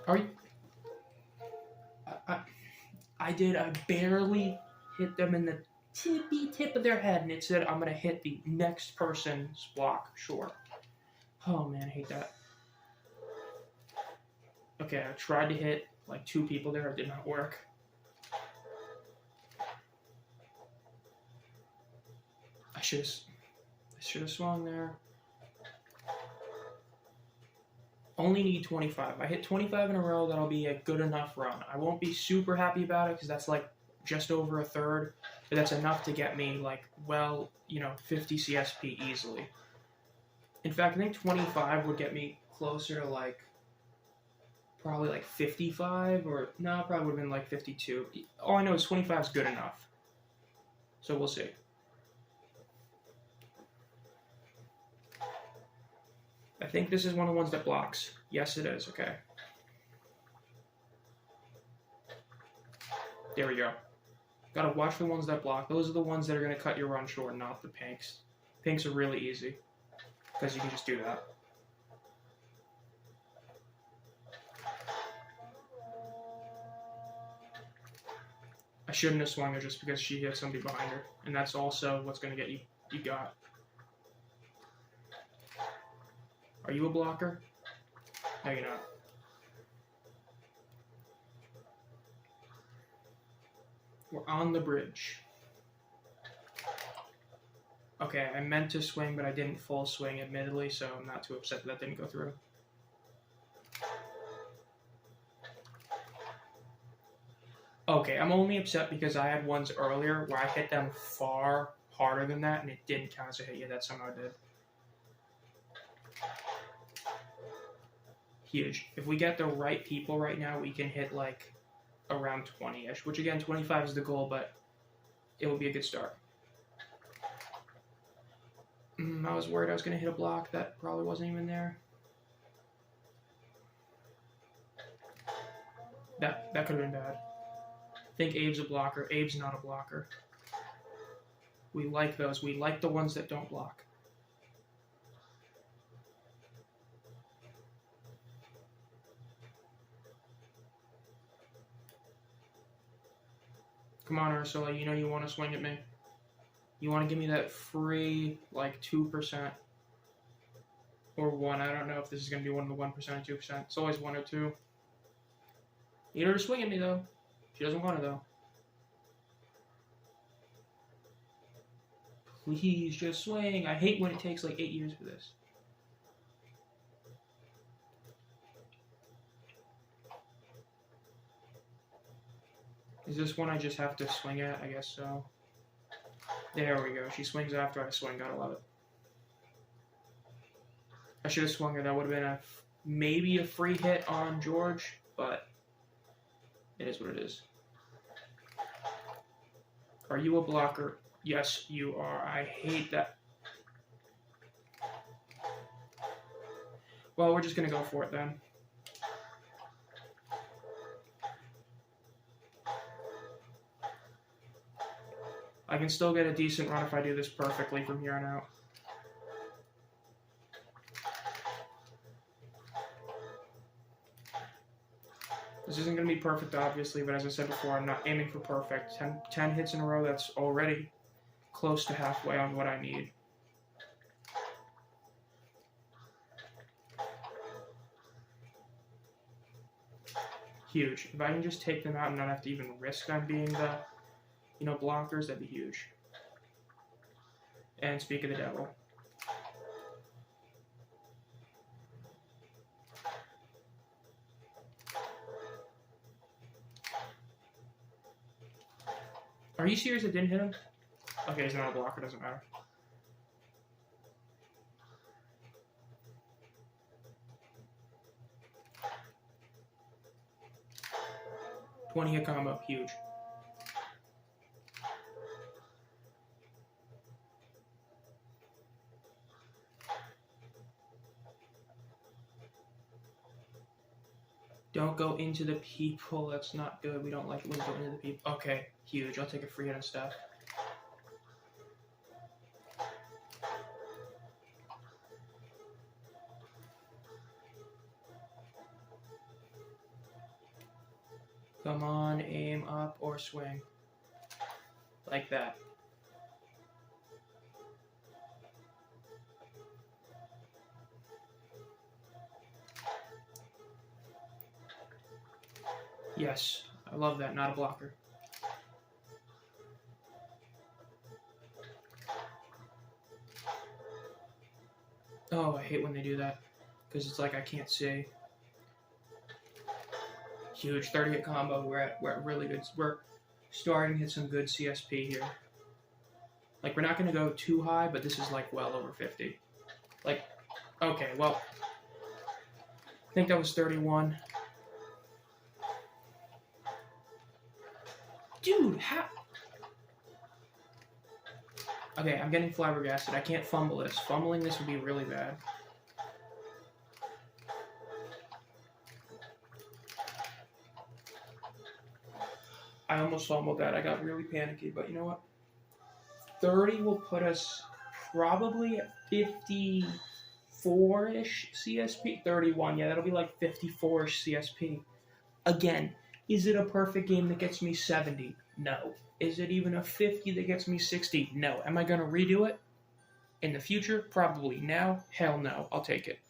Are you? I did. I barely hit them in the tippy tip of their head, and it said I'm gonna hit the next person's block. Sure. Oh man, I hate that. Okay, I tried to hit like 2 people there. It did not work. I should have swung there. Only need 25. If I hit 25 in a row, that'll be a good enough run. I won't be super happy about it because that's like just over a third, but that's enough to get me like, well, 50 CSP easily. In fact, I think 25 would get me closer to like probably like 55, or no, probably would have been like 52. All I know is 25 is good enough. So we'll see. I think this is one of the ones that blocks. Yes, it is. Okay. There we go. Gotta watch the ones that block. Those are the ones that are going to cut your run short, not the pinks. Pinks are really easy because you can just do that. I shouldn't have swung her just because she hit somebody behind her, and that's also what's going to get you got. Are you a blocker? No, you're not. We're on the bridge. Okay, I meant to swing, but I didn't full swing, admittedly, so I'm not too upset that didn't go through. Okay, I'm only upset because I had ones earlier where I hit them far harder than that, and it didn't count as a hit. Yeah, that somehow did. Huge. If we get the right people right now, we can hit like around 20-ish, which again, 25 is the goal, but it will be a good start. I was worried I was going to hit a block that probably wasn't even there. That could have been bad. I think Abe's a blocker. Abe's not a blocker. We like those. We like the ones that don't block. Come on, Ursula, you know you want to swing at me. You want to give me that free, like, 2%. Or 1. I don't know if this is going to be one of the 1% or 2%. It's always 1 or 2. Need her to swing at me, though. She doesn't want to, though. Please, just swing. I hate when it takes, like, 8 years for this. Is this one I just have to swing at? I guess so. There we go. She swings after I swing. Gotta love it. I should have swung her. That would have been maybe a free hit on George, but it is what it is. Are you a blocker? Yes, you are. I hate that. Well, we're just going to go for it then. I can still get a decent run if I do this perfectly from here on out. This isn't going to be perfect, obviously, but as I said before, I'm not aiming for perfect. 10 hits in a row, that's already close to halfway on what I need. Huge. If I can just take them out and not have to even risk them being the blockers, that'd be huge. And speak of the devil. Are you serious it didn't hit him? Okay, he's not a blocker, doesn't matter. $20 hit combo, huge. Don't go into the people. That's not good. We don't like it when you go into the people. Okay, huge. I'll take a free hit and stuff. Come on, aim up or swing. Like that. Yes, I love that, not a blocker. Oh, I hate when they do that, because it's like I can't see. Huge 30-hit combo. We're at really good. We're starting to hit some good CSP here. Like, we're not going to go too high, but this is like well over 50. Like, okay, well, I think that was 31. Dude, how? Okay, I'm getting flabbergasted. I can't fumble this. Fumbling this would be really bad. I almost fumbled that. I got really panicky, but you know what? 30 will put us probably at 54-ish CSP. 31, yeah, that'll be like 54-ish CSP. Again, is it a perfect game that gets me 70? No. Is it even a 50 that gets me 60? No. Am I going to redo it in the future? Probably. Now? Hell no. I'll take it.